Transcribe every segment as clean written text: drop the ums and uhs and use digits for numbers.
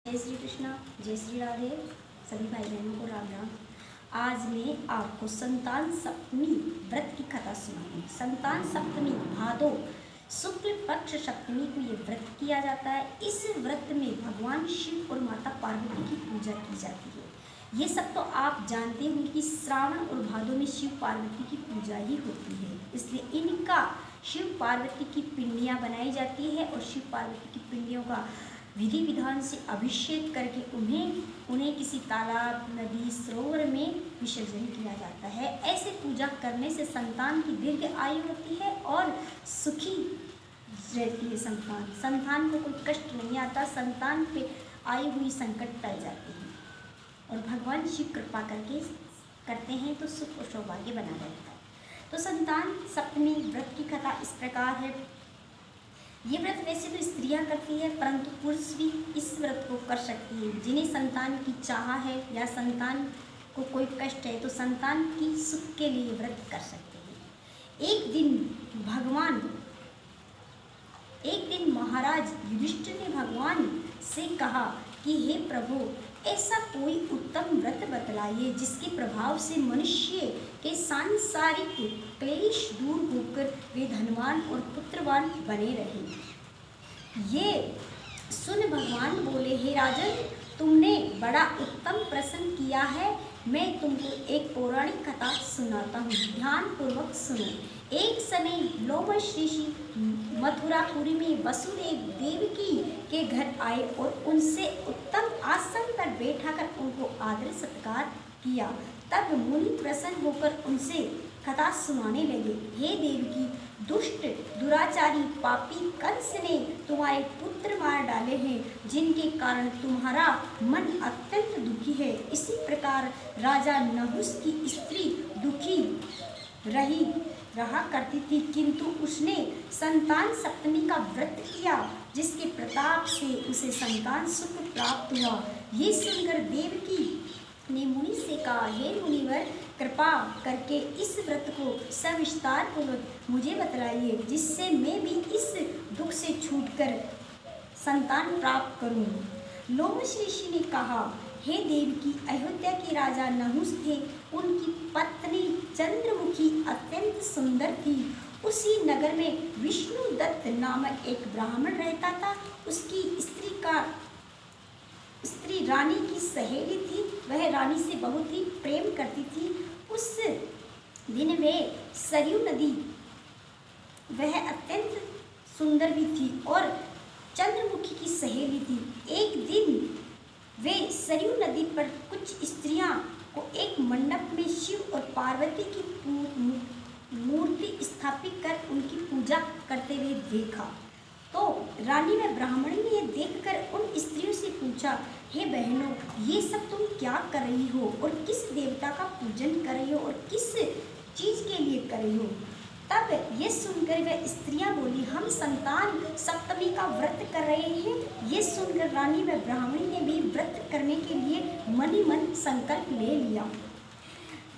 जय श्री कृष्णा, जय श्री राधे। सभी भाई बहनों को राम राम। आज मैं आपको संतान सप्तमी व्रत की कथा सुनाऊंगी। संतान सप्तमी भादो शुक्ल पक्ष सप्तमी को ये व्रत किया जाता है। इस व्रत में भगवान शिव और माता पार्वती की पूजा की जाती है। ये सब तो आप जानते होंगे कि श्रावण और भादो में शिव पार्वती की पूजा ही होती है, इसलिए इनका शिव पार्वती की पिंडियाँ बनाई जाती है और शिव पार्वती की पिंडियों का विधि विधान से अभिषेक करके उन्हें किसी तालाब, नदी, सरोवर में विसर्जन किया जाता है। ऐसे पूजा करने से संतान की दीर्घ आयु होती है और सुखी रहती है। संतान को कोई कष्ट नहीं आता, संतान पे आई हुई संकट टल जाती है और भगवान शिव कृपा करते हैं तो सुख और सौभाग्य बना रहता है। तो संतान सप्तमी व्रत की कथा इस प्रकार है। ये व्रत वैसे तो स्त्रियां करती है, परंतु पुरुष भी इस व्रत को कर सकती है। जिन्हें संतान की चाह है या संतान को कोई कष्ट है तो संतान की सुख के लिए व्रत कर सकते हैं। एक दिन महाराज युधिष्ठिर ने भगवान से कहा कि हे प्रभु, ऐसा कोई उत्तम व्रत बतलाइए जिसके प्रभाव से मनुष्य के सांसारिक क्लेश दूर होकर वे धनवान और पुत्रवान बने रहे। ये सुन भगवान बोले, हे राजन, तुमने बड़ा उत्तम प्रश्न किया है। मैं तुमको एक पौराणिक कथा सुनाता हूँ, ध्यान पूर्वक सुनो। एक समय लोमश ऋषि मथुरापुरी में वसुदेव देवकी के घर आए और उनसे उत्तम आसन पर बैठाकर उनको आदर सत्कार किया। तब मुनि प्रसन्न होकर उनसे कथा सुनाने लगे। हे देवकी, दुष्ट दुराचारी पापी कंस ने तुम्हारे पुत्र मार डाले हैं, जिनके कारण तुम्हारा मन अत्यंत दुखी है। इसी प्रकार राजा नहुस की स्त्री दुखी रहा करती थी, किंतु उसने संतान सप्तमी का व्रत किया, जिसके प्रताप से उसे संतान सुख प्राप्त हुआ। ये सुनकर देवकी ने मुनि से कहा, हे मुनिवर, कृपा करके इस व्रत को सविस्तार पूर्वक मुझे बतलाइए, जिससे मैं भी इस दुख से छूटकर संतान प्राप्त करूं। लोमश ऋषि ने कहा, हे देवकी, अयोध्या के राजा नहुस थे। उनकी पत्नी चंद्रमुखी अत्यंत सुंदर थी। उसी नगर में विष्णुदत्त नामक एक ब्राह्मण रहता था। उसकी स्त्री रानी की सहेली थी। वह रानी से बहुत ही प्रेम करती थी। उस दिन वे सरयू नदी, वह अत्यंत सुंदर भी थी और चंद्रमुखी की सहेली थी। एक दिन वे सरयू नदी पर कुछ स्त्रियां को एक मंडप में शिव और पार्वती की मूर्ति स्थापित कर उनकी पूजा करते हुए देखा। तो रानी व ब्राह्मण ने यह देखकर उन स्त्रियों से पूछा, हे बहनों, ये सब तुम क्या कर रही हो और किस देवता का पूजन कर रही हो और किस चीज के लिए कर रही हो? तब ये सुनकर वह स्त्रियां बोली, हम संतान सप्तमी का व्रत कर रहे हैं। ये सुनकर रानी व ब्राह्मणी ने भी व्रत करने के लिए मन ही मन संकल्प ले लिया।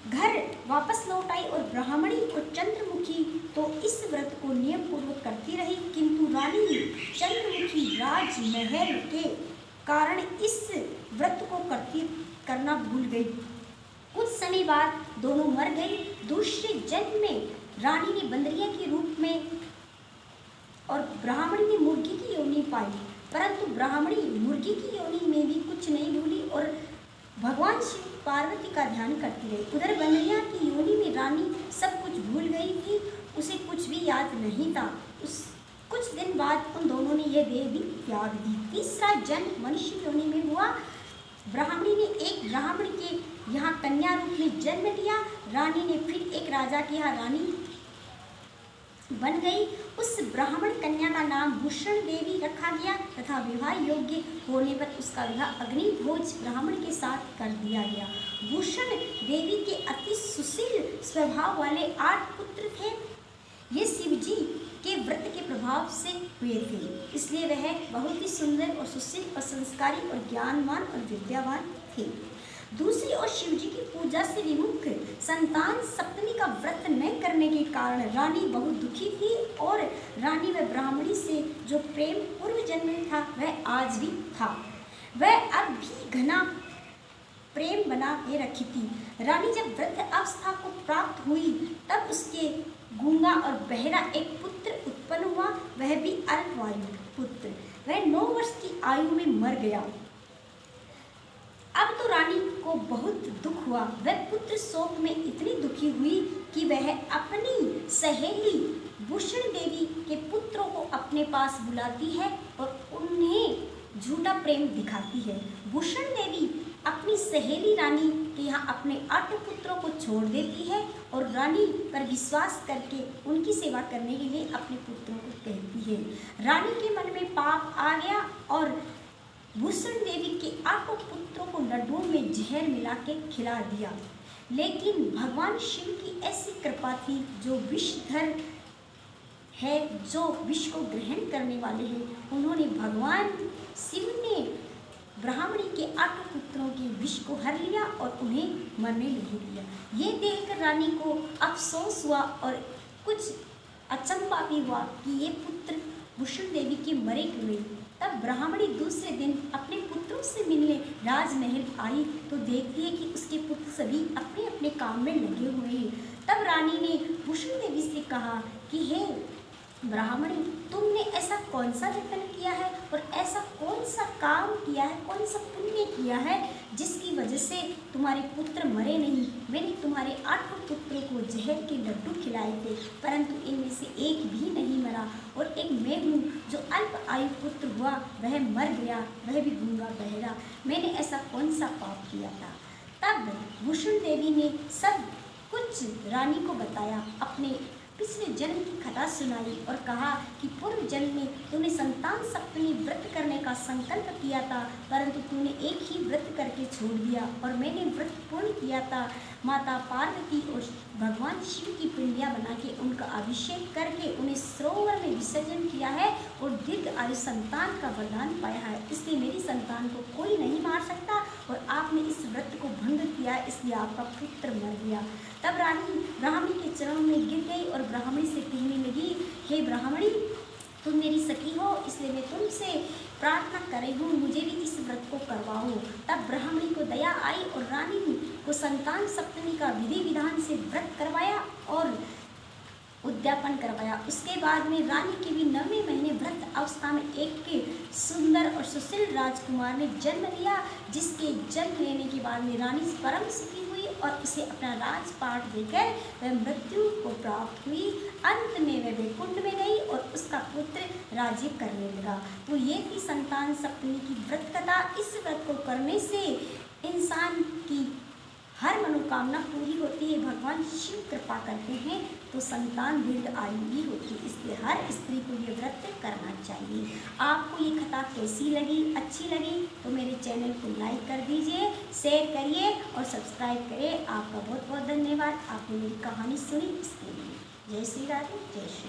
घर वापस लौट आई और ब्राह्मणी और चंद्रमुखी तो इस व्रत को नियम पूर्वक करती रही, किंतु रानी चंद्रमुखी राजमहल के कारण इस व्रत को करना भूल गई। कुछ समय बाद दोनों मर गई। दूसरे जन्म में रानी ने बंदरिया के रूप में और ब्राह्मणी ने मुर्गी की योनि पाई, परंतु ब्राह्मणी मुर्गी की योनि में भी कुछ नहीं भूली और भगवान शिव पार्वती का ध्यान करती रही। उधर बंदरिया की योनि में रानी सब कुछ भूल गई थी, उसे कुछ भी याद नहीं था। कुछ दिन बाद उन दोनों ने यह देह भी त्याग दी। तीसरा जन्म मनुष्य योनि में हुआ। ब्राह्मणी ने एक ब्राह्मण के यहाँ कन्या रूप में जन्म लिया। रानी ने फिर एक राजा के यहाँ रानी बन गई। उस ब्राह्मण कन्या का नाम भूषण देवी रखा गया तथा विवाह योग्य होने पर उसका विवाह अग्निभोज ब्राह्मण के साथ कर दिया गया। भूषण देवी के अति सुशील स्वभाव वाले 8 पुत्र थे। ये शिवजी के व्रत के प्रभाव से हुए थे, इसलिए वह बहुत ही सुंदर और सुशील और संस्कारी और ज्ञानवान और विद्यावान थे। दूसरी ओर शिवजी की पूजा से विमुख संतान सप्तमी का व्रत न करने के कारण रानी बहुत दुखी थी और रानी व ब्राह्मणी से जो प्रेम पूर्व जन्म में था वह आज भी था। वह घना प्रेम बना के रखी थी। रानी जब वृद्ध अवस्था को प्राप्त हुई तब उसके गूंगा और बहरा एक पुत्र उत्पन्न हुआ, वह भी अल्पायु पुत्र। वह 9 वर्ष की आयु में मर गया। अब तो रानी को बहुत दुख हुआ। वह पुत्र शोक में इतनी दुखी हुई कि वह अपनी सहेली भूषण देवी के पुत्रों को अपने पास बुलाती है और उन्हें झूठा प्रेम दिखाती है। भूषण देवी अपनी सहेली रानी के यहाँ अपने 8 पुत्रों को छोड़ देती है और रानी पर विश्वास करके उनकी सेवा करने के लिए अपने पुत्रों को कहती है। रानी के मन में पाप आ गया और भूषण देवी के 8 पुत्रों को लड्डुओं में जहर मिला के खिला दिया। लेकिन भगवान शिव की ऐसी कृपा थी जो विषधर है, जो विष को ग्रहण करने वाले हैं। उन्होंने भगवान शिव ने ब्राह्मणी के 8 पुत्रों के विष को हर लिया और उन्हें मरने नहीं दिया। ये देखकर रानी को अफसोस हुआ और कुछ अचंभा भी हुआ कि ये पुत्र भूषण देवी के मरे क्यों नहीं। तब ब्राह्मणी दूसरे दिन अपने पुत्रों से मिलने राजमहल आई तो देखती है कि उसके पुत्र सभी अपने अपने काम में लगे हुए हैं। तब रानी ने भूषण देवी से कहा कि हे ब्राह्मणी, तुमने ऐसा कौन सा जतन किया है और ऐसा कौन सा काम किया है, कौन सा पुण्य किया है जिसकी वजह से तुम्हारे पुत्र मरे नहीं। मैंने तुम्हारे 8 पुत्रों को जहर के लड्डू खिलाए थे, परंतु इनमें से एक भी नहीं मरा और एक मैं हूँ जो अल्प आयु पुत्र हुआ, वह मर गया, वह भी गूंगा बहरा। मैंने ऐसा कौन सा पाप किया था। तब भूषण देवी ने सब कुछ रानी को बताया, अपने पिछले जन्म की कथा सुनाई और कहा कि पूर्व जन्म में तूने संतान सप्तमी व्रत करने का संकल्प किया था, परंतु तूने एक ही व्रत करके छोड़ दिया और मैंने व्रत पूर्ण किया था। माता पार्वती और भगवान शिव की पिंडियाँ बना के उनका अभिषेक करके उन्हें सरोवर में विसर्जन किया है और दीर्घ आयु संतान का वरदान पाया है। इसलिए मेरी संतान को कोई नहीं मार सकता और आपने इस व्रत को भंग किया, इसलिए आपका पुत्र मर गया। तब रानी ब्राह्मणी के चरणों में गिर गई और ब्राह्मणी से कहने लगी, हे ब्राह्मणी, तुम मेरी सखी हो, इसलिए मैं तुमसे प्रार्थना कर रही हूँ, मुझे भी इस व्रत को करवाओ। तब ब्राह्मणी को दया आई और रानी को संतान सप्तमी का विधि विधान से व्रत करवाया और उद्यापन करवाया। उसके बाद में रानी के भी 9वें महीने व्रत अवस्था में एक सुंदर और सुशील राजकुमार ने जन्म लिया, जिसके जन्म लेने के बाद में रानी परम सुखी हुई और उसे अपना राजपाट देकर वह मृत्यु को प्राप्त हुई। अंत में वह वैकुंठ में गई और उसका पुत्र राज्य करने लगा। तो ये थी संतान सप्तमी की व्रत कथा। इस व्रत को करने से इंसान की हर मनोकामना पूरी होती है। भगवान शिव कृपा करते हैं तो संतान दीर्घ आयु भी होती है, इसलिए हर स्त्री को ये व्रत करना चाहिए। आपको ये कथा कैसी लगी, अच्छी लगी तो मेरे चैनल को लाइक कर दीजिए, शेयर करिए और सब्सक्राइब करिए। आपका बहुत बहुत धन्यवाद, आपने मेरी कहानी सुनी इसके लिए। जय श्री राधे, जय श्री